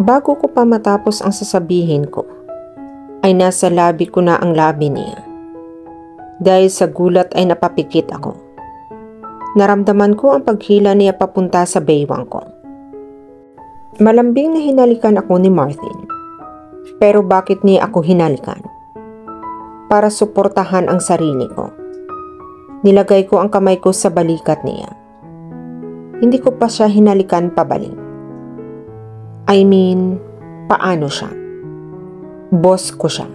Bago ko pa matapos ang sasabihin ko, ay nasa labi ko na ang labi niya. Dahil sa gulat ay napapikit ako. Naramdaman ko ang paghila niya papunta sa baywang ko. Malambing na hinalikan ako ni Martin. Pero bakit niya ako hinalikan? Para suportahan ang sarili ko. Nilagay ko ang kamay ko sa balikat niya. Hindi ko pa siya hinalikan pabalik. I mean, paano siya? Boss ko siya.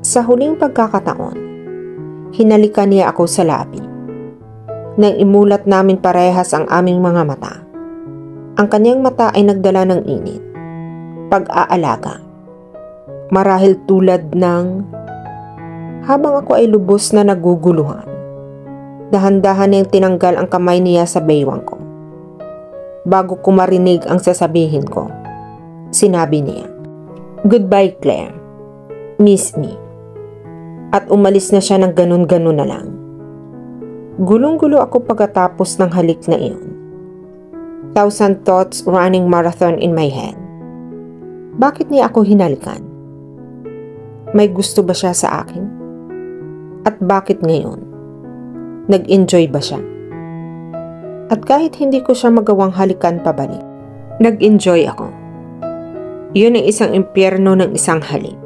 Sa huling pagkakataon, hinalikan niya ako sa labi. Nang imulat namin parehas ang aming mga mata. Ang kanyang mata ay nagdala ng init, pag-aalaga. Marahil tulad ng habang ako ay lubos na naguguluhan. Dahan-dahan niyang tinanggal ang kamay niya sa baywang ko. Bago ko marinig ang sasabihin ko, sinabi niya, "Goodbye, Claire. Miss me." At umalis na siya ng ganun-ganun na lang. Gulong-gulo ako pagkatapos ng halik na iyon. 1,000 thoughts running marathon in my head. Bakit niya ako hinalikan? May gusto ba siya sa akin? At bakit ngayon? Nag-enjoy ba siya? At kahit hindi ko siya magawang halikan pabalik, nag-enjoy ako. Yun ang isang impyerno ng isang halik.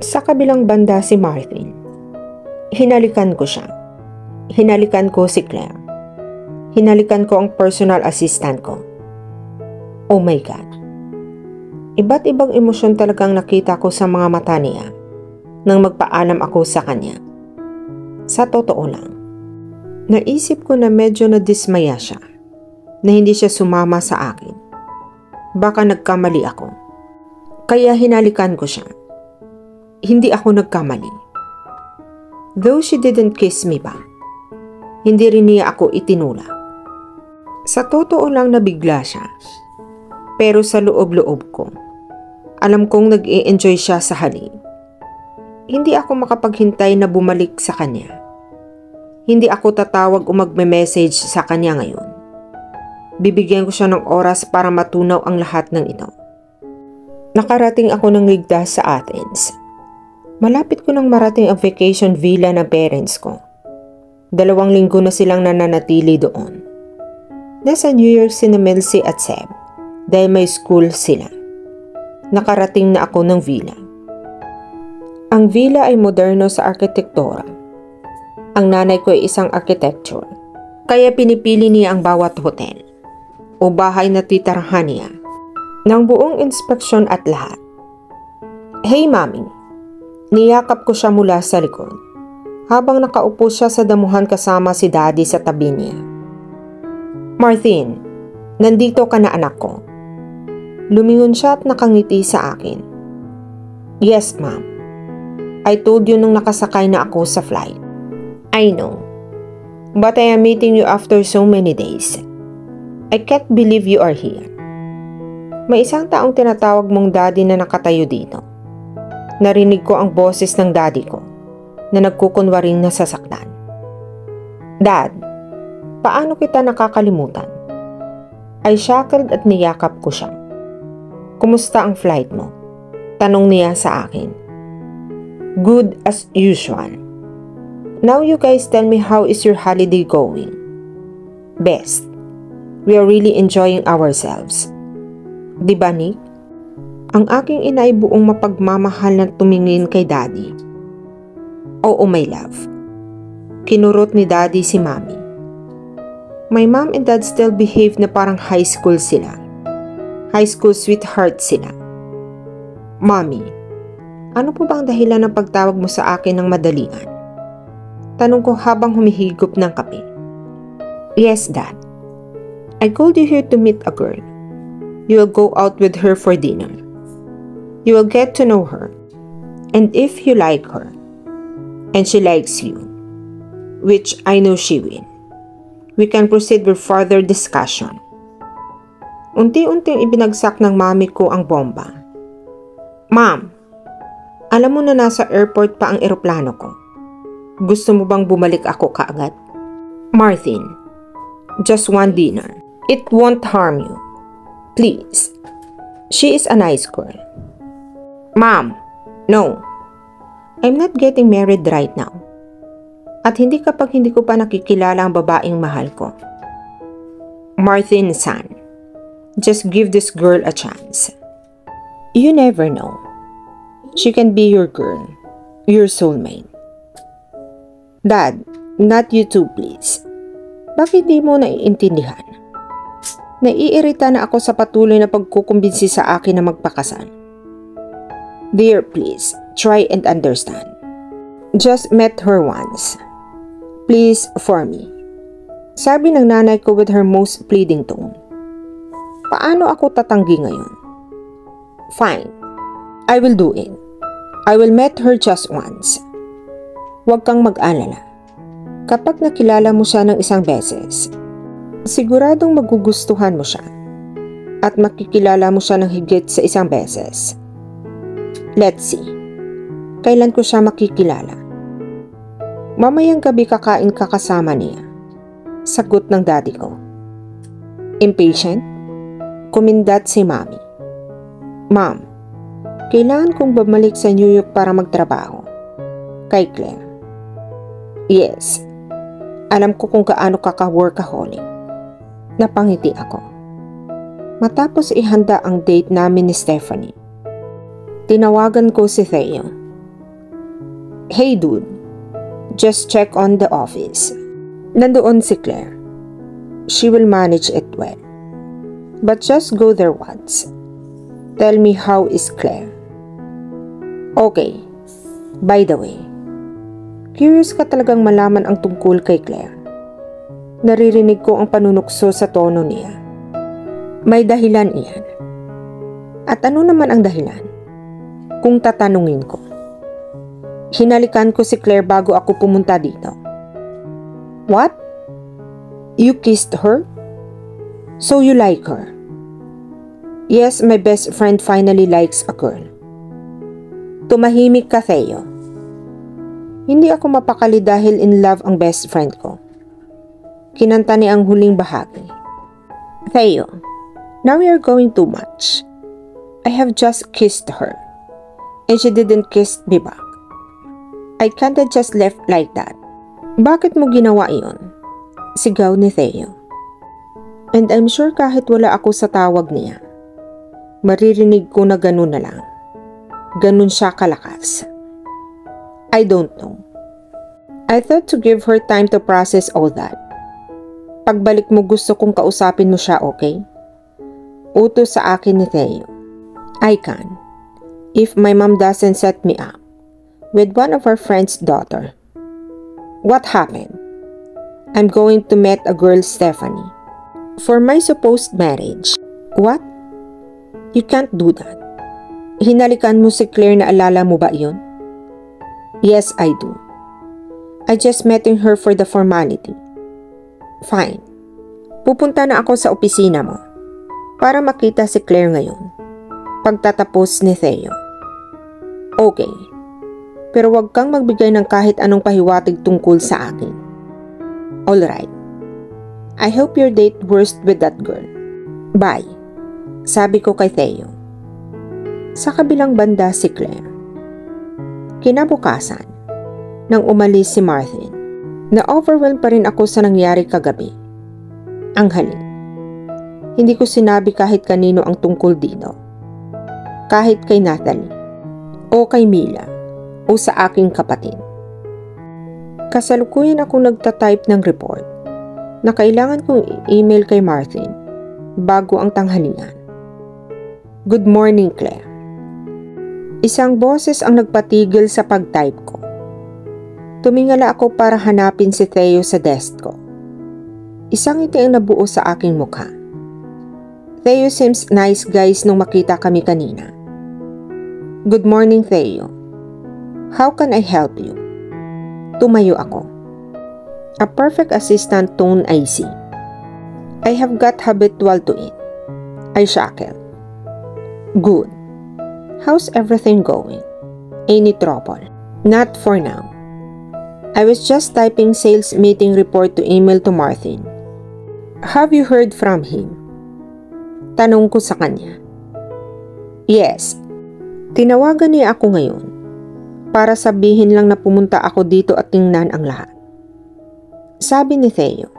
Sa kabilang banda si Martin. Hinalikan ko siya. Hinalikan ko si Claire. Hinalikan ko ang personal assistant ko. Oh my God. Iba't ibang emosyon talagang nakita ko sa mga mata niya nang magpaalam ako sa kanya. Sa totoo lang, naisip ko na medyo nadismaya siya na hindi siya sumama sa akin. Baka nagkamali ako. Kaya hinalikan ko siya. Hindi ako nagkamali. Though she didn't kiss me back, hindi rin niya ako itinulak. Sa totoo lang nabigla siya. Pero sa loob-loob ko, alam kong nag-i-enjoy siya sa halik. Hindi ako makapaghintay na bumalik sa kanya. Hindi ako tatawag o magme-message sa kanya ngayon. Bibigyan ko siya ng oras para matunaw ang lahat ng ito. Nakarating ako ng ligtas sa Athens. Malapit ko nang marating ang vacation villa ng parents ko. 2 linggo na silang nananatili doon. Nasa New York si Melcy at Seb dahil may school sila. Nakarating na ako ng villa. Ang villa ay moderno sa arkitektura. Ang nanay ko ay isang architecture, kaya pinipili niya ang bawat hotel o bahay na titirahan niya ng buong inspeksyon at lahat. "Hey mami," niyakap ko siya mula sa likod habang nakaupo siya sa damuhan kasama si daddy sa tabi niya. "Martin, nandito ka na anak ko." Lumingon siya at nakangiti sa akin. "Yes, ma'am. I told you nung nakasakay na ako sa flight." "I know. But I am meeting you after so many days. I can't believe you are here." May isang taong tinatawag mong daddy na nakatayo dito. Narinig ko ang boses ng daddy ko na nagkukunwaring nasasaktan. "Dad, paano kita nakakalimutan?" Ay shackled at niyakap ko siya. "Kumusta ang flight mo?" tanong niya sa akin. "Good as usual. Now you guys tell me, how is your holiday going?" "Best. We are really enjoying ourselves. Di ba, Nick?" Ang aking ina ay buong mapagmamahal na tumingin kay daddy. "Oo, my love." Kinurot ni daddy si mami. My mom and dad still behave na parang high school sila. High school sweetheart sila. "Mommy, ano po bang dahilan ng pagtawag mo sa akin ng madalian?" tanong ko habang humihigop ng kape. "Yes, Dad. I called you here to meet a girl. You will go out with her for dinner. You will get to know her. And if you like her, and she likes you, which I know she will, we can proceed with further discussion." Unti-unting ibinagsak ng mami ko ang bomba. "Ma'am, alam mo na nasa airport pa ang eroplano ko. Gusto mo bang bumalik ako kaagad?" "Martin, just one dinner. It won't harm you. Please, She is a nice girl. Mom, no. I'm not getting married right now. At hindi kapag hindi ko pa nakikilala ang babaeng mahal ko. Martin-san, just give this girl a chance. You never know. She can be your girl, your soulmate. Dad, not you too please. Bakit di mo naiintindihan? Naiirita na ako sa patuloy na pagkukumbinsi sa akin na magpakasal. Dear, please, try and understand. Just met her once. Please, for me. Sabi ng nanay ko with her most pleading tone. Paano ako tatanggi ngayon? Fine. I will do it. I will meet her just once. Huwag kang mag-alala. Kapag nakilala mo siya ng isang beses, siguradong magugustuhan mo siya at makikilala mo siya ng higit sa isang beses. Let's see. Kailan ko siya makikilala? Mamayang gabi kakain ka kasama niya. Sagot ng daddy ko. Impatient? Kumindat si Mommy. Mom, kailangan kong bumalik sa New York para magtrabaho. Kay Claire. Yes. Alam ko kung gaano kaka-workaholic. Napangiti ako. Matapos ihanda ang date namin ni Stephanie, tinawagan ko si Theo. Hey dude, just check on the office. Nandoon si Claire. She will manage it well. But just go there once. Tell me how is Claire. Okay. By the way, curious ka talagang malaman ang tungkol kay Claire. Naririnig ko ang panunukso sa tono niya. May dahilan iyan. At ano naman ang dahilan? Kung tatanungin ko. Hinalikan ko si Claire bago ako pumunta dito. What? You kissed her? So you like her? Yes, my best friend finally likes a girl. Tumahimik ka, Theo. Hindi ako mapakali dahil in love ang best friend ko. Kinanta niya ang huling bahagi. Theo, now you're going too much. I have just kissed her. And she didn't kiss me back. I kinda just left like that. Bakit mo ginawa iyon? Sigaw ni Theo. And I'm sure kahit wala ako sa tawag niya, maririnig ko na ganun na lang. Ganun siya kalakas. I don't know. I thought to give her time to process all that. Pagbalik mo gusto kong kausapin mo siya, okay? Utos sa akin ni Theo. I can. If my mom doesn't set me up with one of her friend's daughter. What happened? I'm going to meet a girl, Stephanie, for my supposed marriage. What? You can't do that. Hinalikan mo si Claire, na alala mo ba yun? Yes, I do. I just meeting her for the formality. Fine. Pupunta na ako sa opisina mo para makita si Claire ngayon. Pagtatapos ni Theo. Okay. Pero wag kang magbigay ng kahit anong pahiwatig tungkol sa akin. Alright. I hope your date worst with that girl. Bye. Sabi ko kay Theo. Sa kabilang banda si Claire. Kinabukasan, nang umalis si Martin, na-overwhelm pa rin ako sa nangyari kagabi. Ang halin. Hindi ko sinabi kahit kanino ang tungkol dito. Kahit kay Natalie, o kay Mila, o sa aking kapatid. Kasalukuyan ako nagtatype ng report na kailangan kong i-email kay Martin bago ang tanghalian. Good morning, Claire. Isang boses ang nagpatigil sa pag-type ko. Tumingala ako para hanapin si Theo sa desk ko. Isang ngiti ang nabuo sa aking mukha. Theo seems nice guys nung makita kami kanina. Good morning, Theo. How can I help you? Tumayo ako. A perfect assistant tone I see. I have got habitual to it. I shackle. Good. How's everything going? Any trouble? Not for now. I was just typing sales meeting report to email to Martin. Have you heard from him? Tanong ko sa kanya. Yes, tinawagan niya ako ngayon para sabihin lang na pumunta ako dito at tingnan ang lahat. Sabi ni Theo.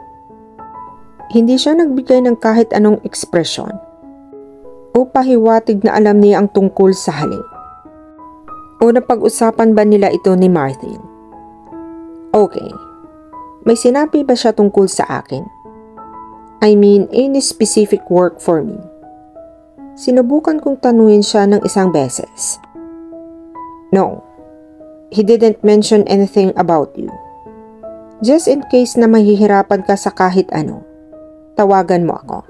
Hindi siya nagbigay ng kahit anong ekspresyon o pahiwatig na alam niya ang tungkol sa halik. O napag-usapan ba nila ito ni Martin? Okay, may sinabi ba siya tungkol sa akin? I mean, any specific work for me? Sinubukan kong tanungin siya ng isang beses. No, he didn't mention anything about you. Just in case na mahihirapan ka sa kahit ano, tawagan mo ako.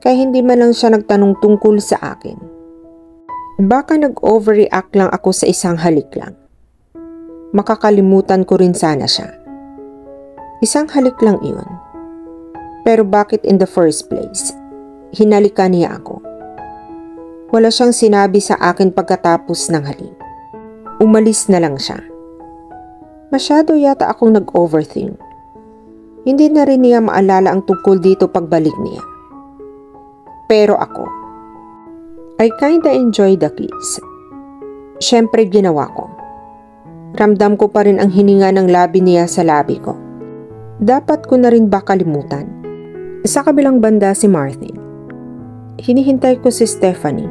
Kaya hindi man lang siya nagtanong tungkol sa akin. Baka nag-overreact lang ako sa isang halik lang. Makakalimutan ko rin sana siya. Isang halik lang iyon. Pero bakit in the first place, hinalikan niya ako? Wala siyang sinabi sa akin pagkatapos ng halik. Umalis na lang siya. Masyado yata akong nag-overthink. Hindi na rin niya maalala ang tungkol dito pagbalik niya. Pero ako, I kinda enjoy the kiss. Siyempre ginawa ko. Ramdam ko pa rin ang hininga ng labi niya sa labi ko. Dapat ko na rin ba kalimutan? Sa kabilang banda si Martin. Hinihintay ko si Stephanie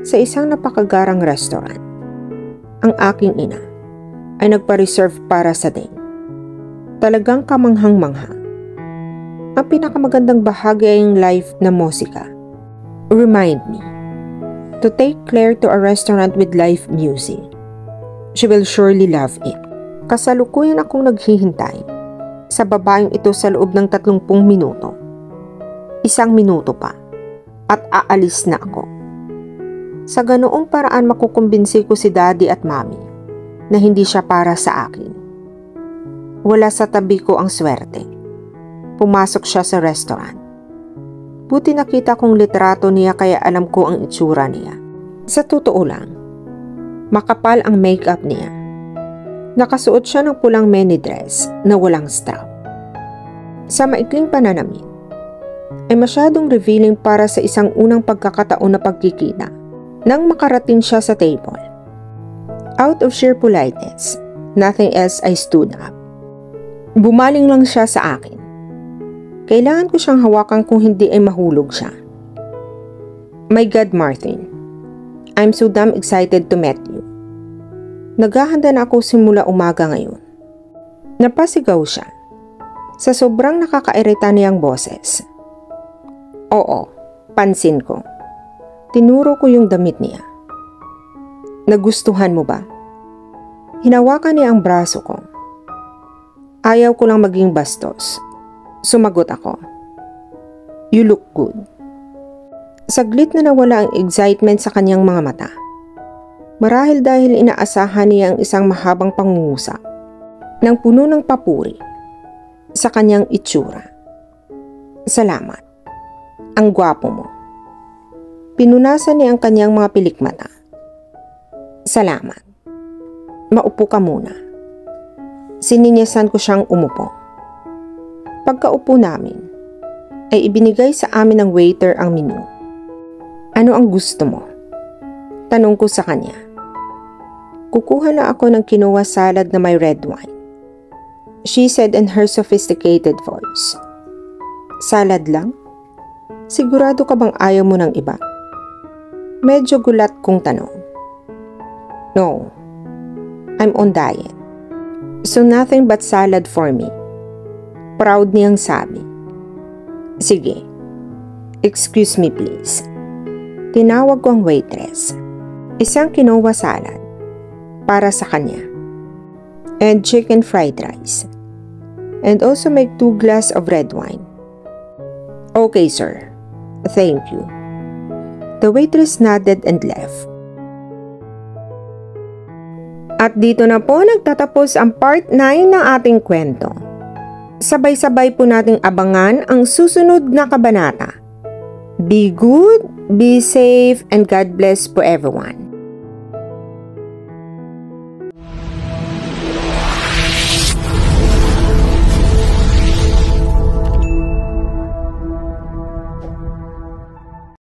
sa isang napakagarang restaurant. Ang aking ina ay nagpa-reserve para sa date. Talagang kamanghang-manghang. Ang pinakamagandang bahagi ay yung live na musika. Remind me to take Claire to a restaurant with live music. She will surely love it. Kasalukuyan akong naghihintay sa babaeng ito sa loob ng 30 minuto. 1 minuto pa at aalis na ako. Sa ganoong paraan makukumbinsi ko si Daddy at Mommy na hindi siya para sa akin. Wala sa tabi ko ang swerte. Pumasok siya sa restaurant. Buti nakita kong litrato niya kaya alam ko ang itsura niya. Sa totoo lang, makapal ang makeup niya. Nakasuot siya ng pulang mini dress na walang strap. Sa maikling pananamit, ay masyadong revealing para sa isang unang pagkakataon na pagkikita nang makarating siya sa table. Out of sheer politeness, nothing else I stood up. Bumaling lang siya sa akin. Kailangan ko siyang hawakan kung hindi ay mahulog siya. My God, Martin. I'm so damn excited to meet you. Naghahanda na ako simula umaga ngayon. Napasigaw siya. Sa sobrang nakakairita niyang boses. Oo, pansin ko. Tinuro ko yung damit niya. Nagustuhan mo ba? Hinawakan niya ang braso ko. Ayaw ko lang maging bastos. Sumagot ako. You look good. Saglit na nawala ang excitement sa kanyang mga mata. Marahil dahil inaasahan niya ang isang mahabang pangungusap ng puno ng papuri sa kanyang itsura. Salamat. Ang gwapo mo. Pinunasan niya ang kanyang mga pilikmata. Salamat. Maupo ka muna. Sininyasan ko siyang umupo. Pagkaupo namin, ay ibinigay sa amin ng waiter ang menu. Ano ang gusto mo? Tanong ko sa kanya. Kukuha na ako ng quinoa salad na may red wine. She said in her sophisticated voice. Salad lang? Sigurado ka bang ayaw mo ng iba? Medyo gulat kong tanong. No, I'm on diet. So nothing but salad for me. Proud niyang sabi. Sige, excuse me please. Tinawag ko ang waitress. Isang quinoa salad para sa kanya. And chicken fried rice. And also make 2 glass of red wine. Okay sir, thank you. The waitress nodded and left. At dito na po nagtatapos ang part 9 ng ating kwento. Sabay-sabay po nating abangan ang susunod na kabanata. Be good, be safe, and God bless po everyone.